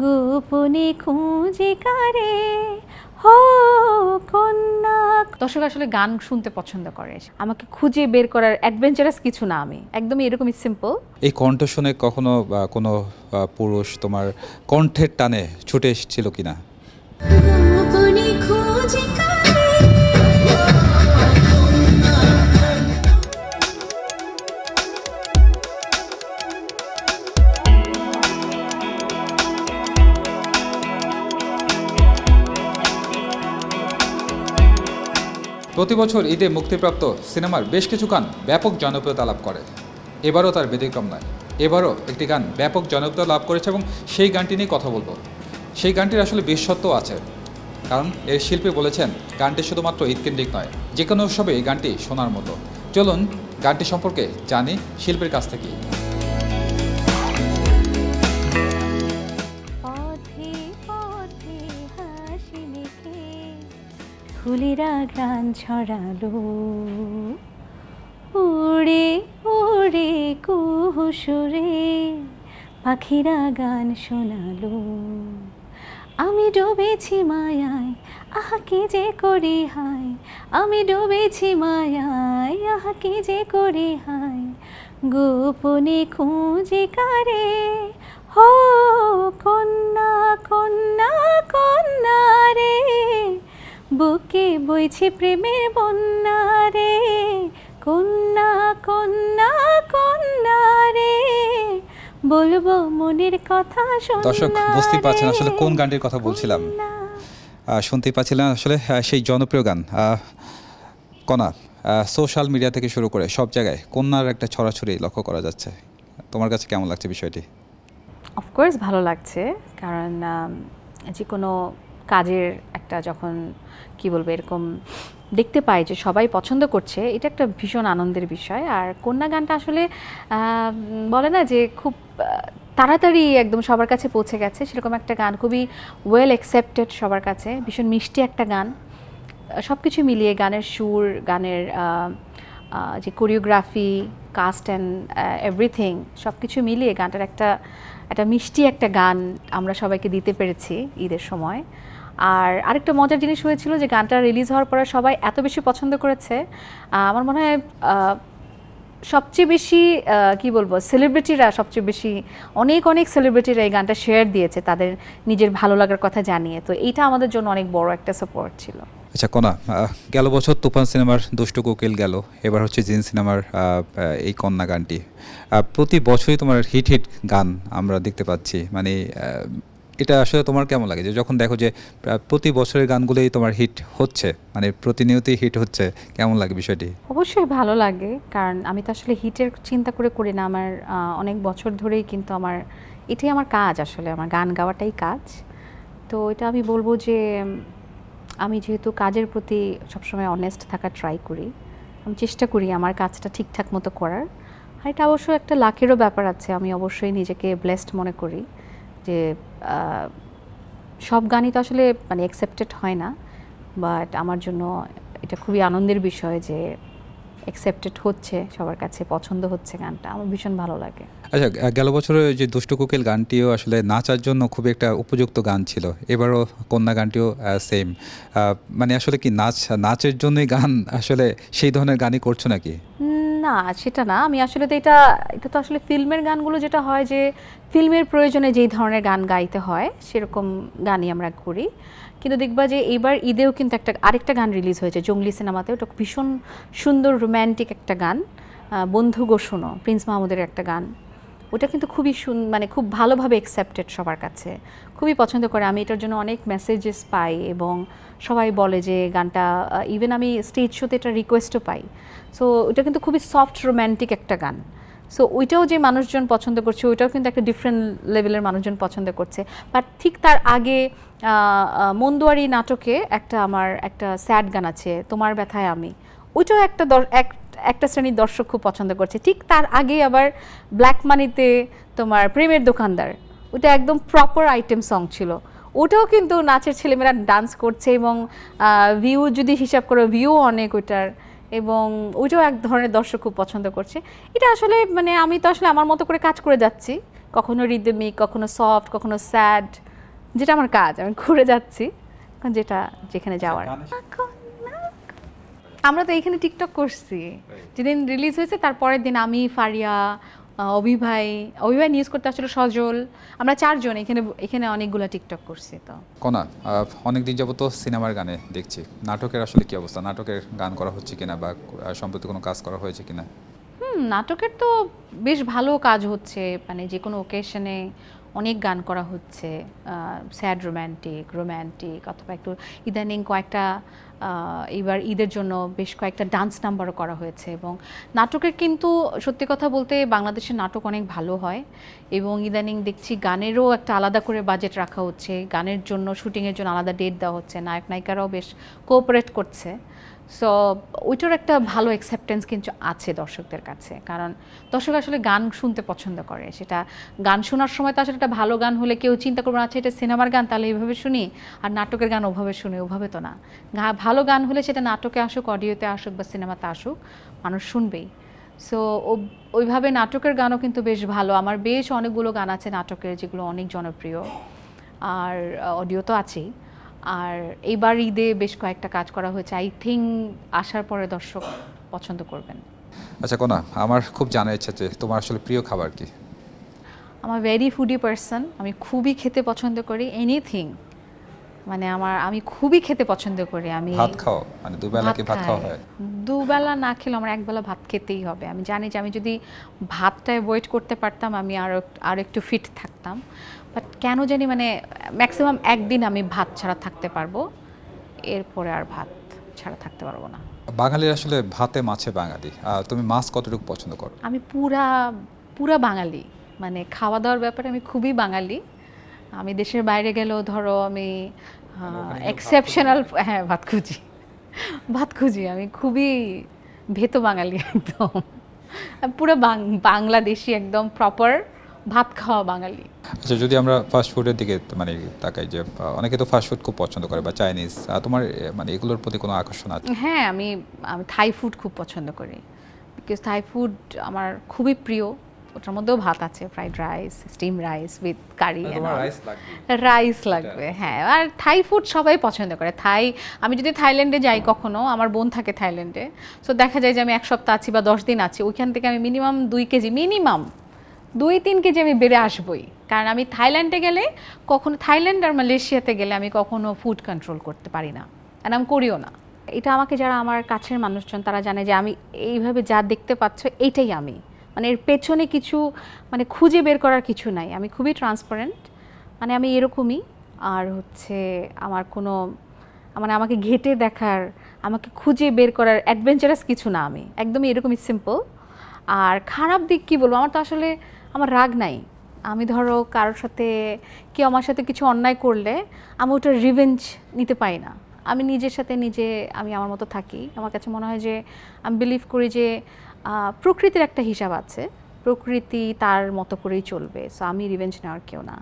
গোপনে খুঁজে কারে হো কন্যা। দর্শক আসলে গান শুনতে পছন্দ করে, আমাকে খুঁজে বের করার অ্যাডভেঞ্চারাস কিছু না, আমি একদমই এরকমই সিম্পল। এই কণ্ঠ শুনে কখনো কোনো পুরুষ তোমার কণ্ঠের টানে ছুটে এসেছিল কিনা? গোপনে খুঁজে কারে। প্রতি বছর ঈদে মুক্তিপ্রাপ্ত সিনেমার বেশ কিছু গান ব্যাপক জনপ্রিয়তা লাভ করে, এবারও তার ব্যতিক্রম নয়। এবারও একটি গান ব্যাপক জনপ্রিয়তা লাভ করেছে এবং সেই গানটি নিয়ে কথা বলবো। সেই গানটির আসলে বিশেষত্ব আছে, কারণ এর শিল্পী বলেছেন গানটি শুধুমাত্র ঈদকেন্দ্রিক নয়, যে কোনো উৎসবে এই গানটি শোনার মতো। চলুন গানটি সম্পর্কে জানি শিল্পীর কাছ থেকেই। পথে পথে হাসি মেখে ফুলেরা গান ছড়ালো, উড়ে উড়ে কুহু সুরে পাখিরা গান শোনালো। আমি ডুবেছি মায়ায়, আহা কি যে করি হায়, আমি ডুবেছি মায়ায়, আহা কি যে করি হায়। গোপনে খুঁজে কারে হো কন্যা কন্যা কন্যা রে, বুকে বইছে প্রেমের বন্যা রে, কন্যা কন্যা কন্যা রে, বলবো মনের কথা শোন। দর্শক বুঝতেই পারছেন আসলে কোন গানটির কথা বলছিলাম, শুনতেই পাচ্ছিলেন আসলে সেই জনপ্রিয় গান কণা। সোশ্যাল মিডিয়া থেকে শুরু করে সব জায়গায় কন্যার একটা ছড়াছড়ি লক্ষ্য করা যাচ্ছে। তোমার কাছে কেমন লাগছে বিষয়টি? অফকোর্স ভালো লাগছে, কারণ যে কোনো কাজের একটা যখন কি বলবো এরকম দেখতে পাই যে সবাই পছন্দ করছে, এটা একটা ভীষণ আনন্দের বিষয়। আর কন্যা গানটা আসলে বলে না যে খুব তাড়াতাড়ি একদম সবার কাছে পৌঁছে গেছে, সেরকম একটা গান, খুবই ওয়েল অ্যাকসেপ্টেড সবার কাছে, ভীষণ মিষ্টি একটা গান। সব কিছু মিলিয়ে গানের সুর, গানের যে কোরিওগ্রাফি, কাস্ট অ্যান্ড এভরিথিং সব কিছু মিলিয়ে গানটার একটা মিষ্টি একটা গান আমরা সবাইকে দিতে পেরেছি ঈদের সময়। আর আরেকটা মজার জিনিস হয়েছিল যে গানটা রিলিজ হওয়ার পরে সবাই এত বেশি পছন্দ করেছে, আমার মনে হয় সবচেয়ে বেশি কি বলবো সেলিব্রিটিরা সবচেয়ে বেশি অনেক অনেক সেলিব্রিটিরা এই গানটা শেয়ার দিয়েছে তাদের নিজের ভালো লাগার কথা জানিয়ে। তো এইটা আমাদের জন্য অনেক বড় একটা সাপোর্ট ছিল। আচ্ছা কণা, গেল বছর তুফান সিনেমার দুষ্টু কোকিল গেল, এবার হচ্ছে জিন সিনেমার এই কন্যা গানটি। প্রতি বছরই তোমার হিট হিট গান আমরা দেখতে পাচ্ছি, মানে এটা আসলে তোমার কেমন লাগে যে যখন দেখো যে প্রতি বছরের গানগুলোই তোমার হিট হচ্ছে, মানে প্রতিনিয়তই হিট হচ্ছে, কেমন লাগে বিষয়টি? অবশ্যই ভালো লাগে, কারণ আমি তো আসলে হিটের চিন্তা করে করি না, আমার অনেক বছর ধরেই কিন্তু এটাই আমার কাজ, আসলে আমার গান গাওয়াটাই কাজ। তো এটা আমি বলবো যে আমি যেহেতু কাজের প্রতি সবসময় অনেস্ট থাকার ট্রাই করি, আমি চেষ্টা করি আমার কাজটা ঠিকঠাক মতো করার। আর এটা অবশ্যই একটা লাকেরও ব্যাপার আছে, আমি অবশ্যই নিজেকে ব্লেসড মনে করি যে সব গানই তো আসলে মানে অ্যাকসেপ্টেড হয় না, বাট আমার জন্য এটা খুবই আনন্দের বিষয় যে অ্যাকসেপ্টেড হচ্ছে, সবার কাছে পছন্দ হচ্ছে গানটা, আমার ভীষণ ভালো লাগে। আচ্ছা, গেল বছরের যে দুষ্টু কোকিল গানটিও আসলে নাচার জন্য খুবই একটা উপযুক্ত গান ছিল, এবারও কন্যা গানটিও সেম। মানে আসলে কি নাচের জন্যই গান, আসলে সেই ধরনের গানই করছো নাকি? না সেটা না, আমি আসলে তো এটা তো আসলে ফিল্মের গানগুলো যেটা হয় যে ফিল্মের প্রয়োজনে যেই ধরনের গান গাইতে হয় সেরকম গানই আমরা করি। কিন্তু দেখবা যে এইবার ঈদেও কিন্তু আরেকটা গান রিলিজ হয়েছে জঙ্গলি সিনেমাতে, ওটা ভীষণ সুন্দর রোম্যান্টিক একটা গান, বন্ধু গো শোনো, প্রিন্স মাহমুদের একটা গান। ওটা কিন্তু খুবই মানে খুব ভালোভাবে অ্যাকসেপ্টেড সবার কাছে, খুবই পছন্দ করে। আমি এটার জন্য অনেক মেসেজেস পাই এবং সবাই বলে যে গানটা, ইভেন আমি স্টেজ শোতে এটা রিকোয়েস্টও পাই। সো ওটা কিন্তু খুবই সফট রোম্যান্টিক একটা গান। সো ওইটাও যে মানুষজন পছন্দ করছে, ওইটাও কিন্তু একটা ডিফারেন্ট লেভেলের মানুষজন পছন্দ করছে। বাট ঠিক তার আগে মন্দুয়ারি নাটকে আমার একটা স্যাড গান আছে, তোমার ব্যথায় আমি, ওইটাও একটা শ্রেণীর দর্শক খুব পছন্দ করছে। ঠিক তার আগে আবার ব্ল্যাক মানিতে তোমার প্রেমের দোকানদার, ওটা একদম প্রপার আইটেম সং ছিল, ওটাও কিন্তু নাচের ছেলেমেয়েরা ডান্স করছে এবং ভিউ যদি হিসাব করো ভিউ অনেক ওইটার, এবং ওইটাও এক ধরনের দর্শক খুব পছন্দ করছে। এটা আসলে মানে আমি তো আসলে আমার মতো করে কাজ করে যাচ্ছি, কখনো রিদমিক, কখনো সফট, কখনো স্যাড, যেটা আমার কাজ। আমি ঘুরে যাচ্ছি এখন যেটা যেখানে যাওয়ার। আমরা তো এখানে টিকটক করছি যেদিন রিলিজ হয়েছে, তারপরের দিন আমি, ফারিয়া, অভিভাই নিউজ করতে আসলে, সজল, আমরা 4 জন এখানে অনেকগুলো টিকটক করছি। তো কণা, অনেক দিন যাবত সিনেমার গানে দেখছি, নাটকের আসলে কি অবস্থা? নাটকের গান করা হচ্ছে কিনা বা সম্প্রতি কোনো কাজ করা হয়েছে কিনা? নাটকের তো বেশ ভালো কাজ হচ্ছে, মানে যে কোনো ওকেশনে অনেক গান করা হচ্ছে, স্যাড রোম্যান্টিক অথবা একটু ইদানিং কয়েকটা এবার ঈদের জন্য বেশ কয়েকটা ডান্স নাম্বারও করা হয়েছে। এবং নাটকের কিন্তু সত্যি কথা বলতে বাংলাদেশের নাটক অনেক ভালো হয়, এবং ইদানিং দেখছি গানেরও একটা আলাদা করে বাজেট রাখা হচ্ছে, গানের জন্য শুটিংয়ের জন্য আলাদা ডেট দেওয়া হচ্ছে, নায়ক নায়িকারাও বেশ কোঅপারেট করছে। সো ওইটার একটা ভালো অ্যাকসেপ্টেন্স কিন্তু আছে দর্শকদের কাছে, কারণ দর্শক আসলে গান শুনতে পছন্দ করে। সেটা গান শোনার সময় তো আসলে একটা ভালো গান হলে কেউ চিন্তা করবে না আচ্ছা এটা সিনেমার গান তাহলে এইভাবে শুনি, আর নাটকের গান ওভাবে শুনি, ওভাবে তো না। ভালো গান হলে সেটা নাটকে আসুক, অডিওতে আসুক বা সিনেমাতে আসুক, মানুষ শুনবেই। সো ওইভাবে নাটকের গানও কিন্তু বেশ ভালো। আমার বেশ অনেকগুলো গান আছে নাটকের যেগুলো অনেক জনপ্রিয়, আর অডিও তো আছেই। আর এইবার ঈদে বেশ কয়েকটা কাজ করা হয়েছে, আই থিঙ্ক আসার পরে দর্শক পছন্দ করবেন। আচ্ছা কণা, আমার খুব জানার ইচ্ছা যে তোমার আসলে প্রিয় খাবার কি? আমার ভেরি ফুডি পারসন, আমি খুবই খেতে পছন্দ করি এনিথিং, মানে আমি খুবই খেতে পছন্দ করি। আমি ভাত খাও, মানে দুবেলা কি ভাত খাওয়া হয়? দুবেলা না খেলে আমার একবেলা ভাত খেতেই হবে। আমি জানি যে আমি যদি ভাতটা অ্যাভয়েড করতে পারতাম আমি আরও একটু ফিট থাকতাম, বাট কেন জানি মানে ম্যাক্সিমাম একদিন আমি ভাত ছাড়া থাকতে পারবো, এরপরে আর ভাত ছাড়া থাকতে পারবো না। বাঙালির আসলে ভাতে মাছে বাঙালি। তুমি মাছ কতটুকু পছন্দ করো? আমি পুরা বাঙালি, মানে খাওয়া দাওয়ার ব্যাপারে আমি খুবই বাঙালি। আমি দেশের বাইরে গেলেও ধরো আমি এক্সেপশনাল, হ্যাঁ ভাত খুঁজি আমি খুবই ভেতো বাঙালি একদম, পুরো বাংলাদেশি একদম প্রপার ভাত খাওয়া বাঙালি। আচ্ছা, যদি আমরা ফাস্ট ফুডের দিকে মানে তাকাই, যে অনেকে তো ফাস্ট ফুড খুব পছন্দ করে বা চাইনিজ, তোমার মানে এগুলোর প্রতি কোনো আকর্ষণ আছে? হ্যাঁ, আমি থাই ফুড খুব পছন্দ করি, বিকজ থাই ফুড আমার খুবই প্রিয়। ওটার মধ্যেও ভাত আছে, fried rice, steam rice with curry, rice লাগবে, হ্যাঁ। আর থাই ফুড সবাই পছন্দ করে। আমি যদি থাইল্যান্ডে যাই কখনো, আমার বোন থাকে থাইল্যান্ডে, সো দেখা যায় যে আমি 1 সপ্তাহ আছি বা 10 দিন আছি, ওইখান থেকে আমি মিনিমাম 2-3 কেজি আমি বেড়ে আসবই। কারণ আমি থাইল্যান্ডে গেলে থাইল্যান্ড আর মালয়েশিয়াতে গেলে আমি কখনো ফুড কন্ট্রোল করতে পারি না, আর আমি করিও না। এটা আমাকে যারা আমার কাছের মানুষজন তারা জানে যে আমি এইভাবে যা দেখতে পাচ্ছ এইটাই আমি, মানে এর পেছনে কিছু মানে খুঁজে বের করার কিছু নাই। আমি খুবই ট্রান্সপারেন্ট, মানে আমি এরকমই। আর হচ্ছে আমার কোনো মানে আমাকে ঘেঁটে দেখার, আমাকে খুঁজে বের করার অ্যাডভেঞ্চারাস কিছু না, আমি একদমই এরকমই সিম্পল। আর খারাপ দিক কী বলবো, আমার তো আসলে আমার রাগ নাই। আমি ধরো কারোর সাথে কেউ আমার সাথে কিছু অন্যায় করলে আমি ওটার রিভেঞ্জ নিতে পারি না। আমি নিজের সাথে আমি আমার মতো থাকি। আমার কাছে মনে হয় যে আমি বিলিভ করি যে প্রকৃতির একটা হিসাব আছে, প্রকৃতি তার মতো করেই চলবে। সো আমি রিভেঞ্জ নেওয়ার কেউ না,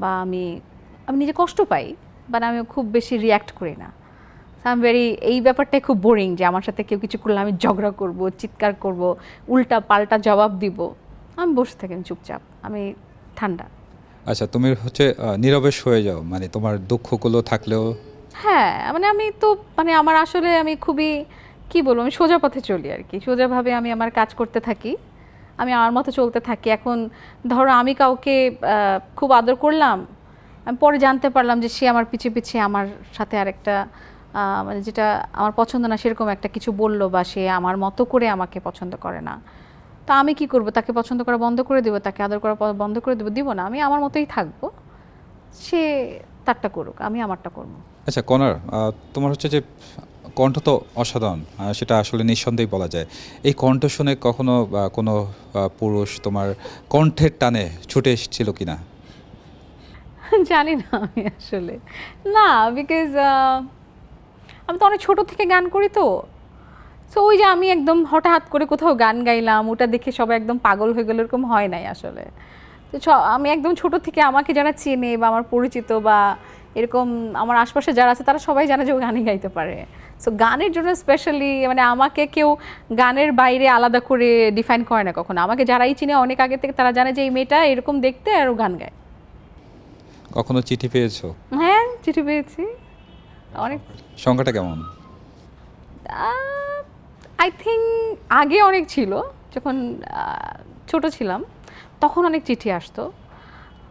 বা আমি নিজে কষ্ট পাই, বাট আমি খুব বেশি রিয়্যাক্ট করি না। এই ব্যাপারটাই খুব বোরিং যে আমার সাথে কেউ কিছু করলে আমি ঝগড়া করব, চিৎকার করব, উল্টা পাল্টা জবাব দিব। আমি বসে থাকি, আমি চুপচাপ, আমি ঠান্ডা। আচ্ছা, তুমি হচ্ছে নীরবে হয়ে যাও, মানে তোমার দুঃখগুলো থাকলেও? হ্যাঁ, মানে আমি তো মানে আমার আসলে আমি খুবই কি বলবো, আমি সোজা পথে চলি আর কি, সোজাভাবে আমি আমার কাজ করতে থাকি, আমি আমার মতো চলতে থাকি। এখন ধরো আমি কাউকে খুব আদর করলাম, আমি পরে জানতে পারলাম যে সে আমার পিছে পিছে আমার সাথে আরেকটা মানে যেটা আমার পছন্দ না সেরকম একটা কিছু বললো, বা সে আমার মতো করে আমাকে পছন্দ করে না। তা আমি কি করব? তাকে পছন্দ করা বন্ধ করে দেবো, তাকে আদর করা বন্ধ করে দেবো? দিব না, আমি আমার মতোই থাকবো, সে তারটা করুক, আমি আমারটা করবো। আচ্ছা কনার, তোমার হচ্ছে যে কণ্ঠ তো অসাধারণ, সেটা আসলে নিঃসন্দেহে বলা যায়। এই কণ্ঠ শুনে কখনো কোনো পুরুষ তোমার কণ্ঠের টানে ছুটে এসেছিল কিনা? জানি না আমি আসলে, না, বিকজ আমি তো অনেক ছোট থেকে গান করি, তো সো ওই যে আমি একদম হঠাৎ করে কোথাও গান গাইলাম ওটা দেখে সবাই একদম পাগল হয়ে গেল, এরকম হয় নাই আসলে। তো আমি একদম ছোট থেকে আমাকে যারা চেনে বা আমার পরিচিত বা এরকম আমার আশপাশে যারা আছে তারা সবাই জানে যে ও গানই গাইতে পারে। সো গানের জন্য স্পেশালি মানে আমাকে কেউ গানের বাইরে আলাদা করে ডিফাইন করে না কখনো। আমাকে যারাই চিনে অনেক আগে থেকে তারা জানে যে এই মেয়েটা এরকম দেখতে আর ও গান গায়। কখনো চিঠি পেয়েছো? হ্যাঁ, চিঠি পেয়েছি অনেক। সংখ্যাটা কেমন? আই থিঙ্ক আগে অনেক ছিল, যখন ছোট ছিলাম তখন অনেক চিঠি আসতো,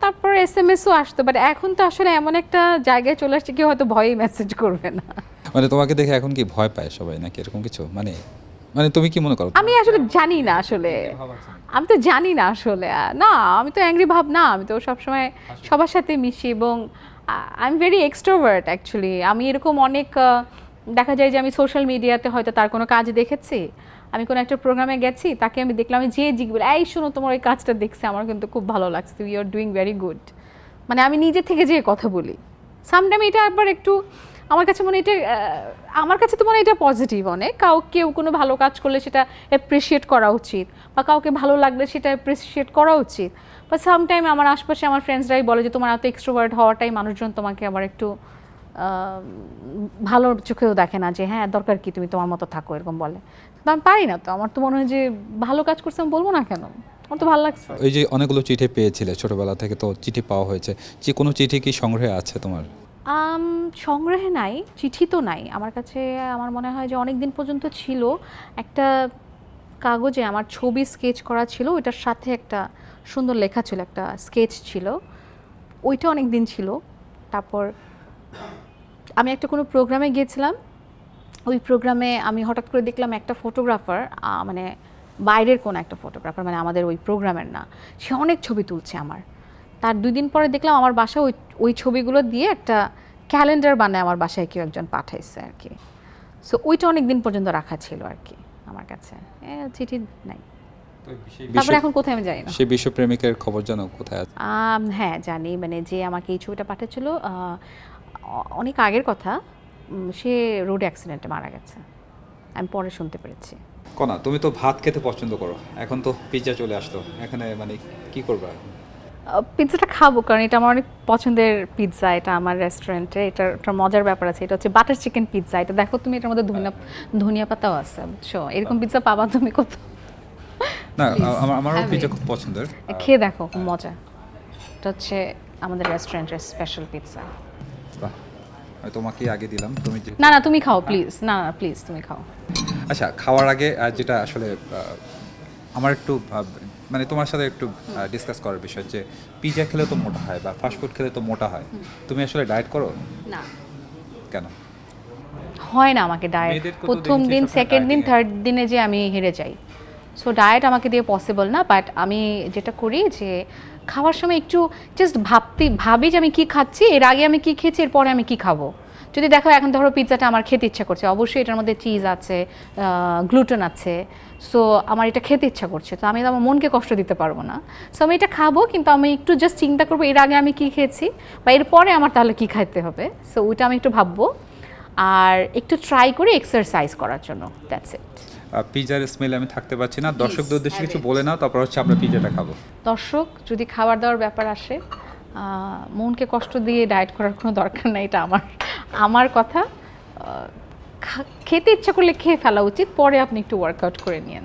তারপর এসএমএসও আসতো, বাট এখন তো আসলে এমন একটা জায়গায় চলে আসছে কেউ হয়তো ভয়েই মেসেজ করবে না। মানে তোমাকে দেখে এখন কি ভয় পায় সবাই নাকি এরকম কিছু? মানে মানে তুমি কি মনে করো? আমি আসলে জানি না আসলে, আমি তো জানি না আসলে, না আমি তো অ্যাংরি ভাব না, আমি তো সবসময় সবার সাথে মিশি এবং I am very extrovert actually. আমি এরকম অনেক দেখা যায় যে আমি সোশ্যাল মিডিয়াতে হয়তো তার কোনো কাজ দেখেছি, আমি কোনো একটা প্রোগ্রামে গেছি, তাকে আমি দেখলাম, আমি যে জিজ্ঞেস এই শোনো তোমার ওই কাজটা দেখছি আমার কিন্তু খুব ভালো লাগছে, you are doing very good, মানে আমি নিজে থেকে যে কথা বলি। সামটাইম এটা একবার একটু আমার কাছে মনে এটা আমার কাছে তো মনে হয় এটা পজিটিভ অনেক, কেউ কোনো ভালো কাজ করলে সেটা অ্যাপ্রিসিয়েট করা উচিত, বা কাউকে ভালো লাগলে সেটা অ্যাপ্রিসিয়েট করা উচিত। বা সামটাইম আমার আশপাশে আমার ফ্রেন্ডসরাই বলে যে তোমার এত এক্সট্রোভার্ট হওয়াটাই মানুষজন তোমাকে আবার একটু ভালো চোখেও দেখে না, যে হ্যাঁ দরকার কি তুমি তোমার মতো থাকো, এরকম বলে। তো আমি পারি না, তো আমার তো মনে হয় যে ভালো কাজ করছে আমি বলবো না কেন, আমার তো ভালো লাগছে। ওই যে অনেকগুলো চিঠি পেয়েছিলে ছোটবেলা থেকে, তো চিঠি পাওয়া হয়েছে, যে কোনো চিঠি কি সংগ্রহে আছে তোমার? সংগ্রহে নাই, চিঠি তো নাই আমার কাছে। আমার মনে হয় যে অনেক দিন পর্যন্ত ছিল একটা কাগজে আমার ছবি স্কেচ করা ছিল, ওইটার সাথে একটা সুন্দর লেখা ছিল, একটা স্কেচ ছিল, ওইটা অনেক দিন ছিল। তারপর আমি একটা কোনো প্রোগ্রামে গিয়েছিলাম, ওই প্রোগ্রামে আমি হঠাৎ করে দেখলাম একটা ফটোগ্রাফার, মানে বাইরের কোনো একটা ফটোগ্রাফার, মানে আমাদের ওই প্রোগ্রামের না, সে অনেক ছবি তুলছে আমার। তার 2 দিন পরে দেখলাম আমার বাসায় ওই ছবিগুলো দিয়ে একটা ক্যালেন্ডার বানায় আমার বাসায় কেউ একজন পাঠাইছে আর কি। সো ওইটা অনেক দিন পর্যন্ত রাখা ছিল আর কি আমার কাছে, চিঠি নাই। তারপরে এখন কোথায় আমি জানি না। সেই বিশ্বপ্রেমিকের খবর জানো কোথায় আছে? হ্যাঁ জানি, মানে যে আমাকে এই ছবিটা পাঠিয়েছিল অনেক আগের কথা, সে রোড অ্যাক্সিডেন্টে মারা গেছে, আমি পরে শুনতে পেরেছি। কনা, তুমি তো ভাত খেতে পছন্দ করো, এখন তো পিৎজা চলে আসলো, এখানে মানে কি করবা? পিৎজাটা খাবো কারণ এটা আমার অনেক পছন্দের পিৎজা, এটা আমার রেস্টুরেন্টে, একটা মজার ব্যাপার আছে, এটা হচ্ছে বাটার চিকেন পিৎজা। এটা দেখো তুমি, এটার মধ্যে ধনিয়া পাতাও আছে, বুঝছো? এরকম পিৎজা পাবা তুমি কোথাও? না, আমারও পিৎজা খুব পছন্দের। খেয়ে দেখো, খুব মজা। এটা হচ্ছে আমাদের রেস্টুরেন্টের স্পেশাল পিৎজা। বাহ, আমি তোমাকে আগে দিলাম, তুমি না না তুমি খাও প্লিজ, না না প্লিজ তুমি খাও। আচ্ছা, খাওয়ার আগে যেটা আসলে আমার একটু মানে তোমার সাথে একটু ডিসকাস করার বিষয়, যে পিৎজা খেলে তো মোটা হয় বা ফাস্টফুড খেলে তো মোটা হয়, তুমি আসলে ডায়েট করো? না, কেন হয় না আমাকে ডায়েট। মেয়েদেরকে তো প্রথম দেখেছি দিন, সবসময় সেকেন্ড দিন, dieting-এ। থার্ড দিনে যে আমি হেরে যাই। সো ডায়েট আমাকে দিয়ে পসিবল না, বাট আমি যেটা করি যে খাওয়ার সময় একটু জাস্ট ভাবি যে আমি কী খাচ্ছি, এর আগে আমি কী খেয়েছি, এরপরে আমি কী খাবো। যদি দেখো এখন ধরো পিৎজাটা আমার খেতে ইচ্ছা করছে, অবশ্যই এটার মধ্যে চিজ আছে, গ্লুটেন আছে, সো আমার এটা খেতে ইচ্ছা করছে, তো আমি আমার মনকে কষ্ট দিতে পারবো না। সো আমি এটা খাবো, কিন্তু আমি একটু জাস্ট চিন্তা করবো এর আগে আমি কী খেয়েছি বা এরপরে আমার তাহলে কী খাইতে হবে। সো ওইটা আমি একটু ভাববো, আর একটু ট্রাই করে এক্সারসাইজ করার জন্য, দ্যাটস ইট। পিৎজার স্মেলে আমি থাকতে পারছি না, দর্শকদের উদ্দেশ্যে কিছু বলে নাও, তারপর হচ্ছে আমরা পিৎজাটা খাবো। দর্শক, যদি খাবার দাওয়ার ব্যাপার আসে, মনকে কষ্ট দিয়ে ডায়েট করার কোনো দরকার নাই, এটা আমার কথা। খেতে ইচ্ছা করলে খেয়ে ফেলা উচিত, পরে আপনি একটু ওয়ার্কআউট করে নিয়েন।